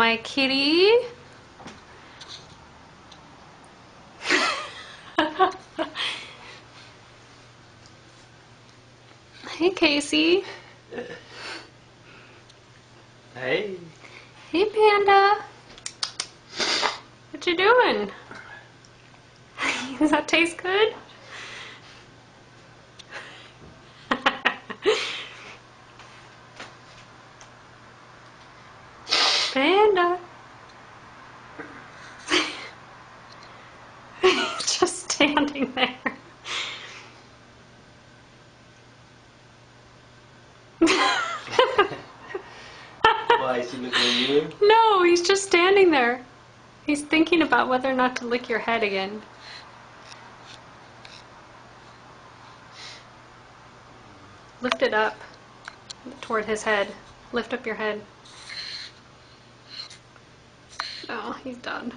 Hi, kitty. Hey, Casey. Hey. Hey, Panda. What you doing? Does that taste good? Panda. Just standing there. Why, is he looking at you? No, he's just standing there. He's thinking about whether or not to lick your head again. Lift it up toward his head. Lift up your head. Oh, he's done.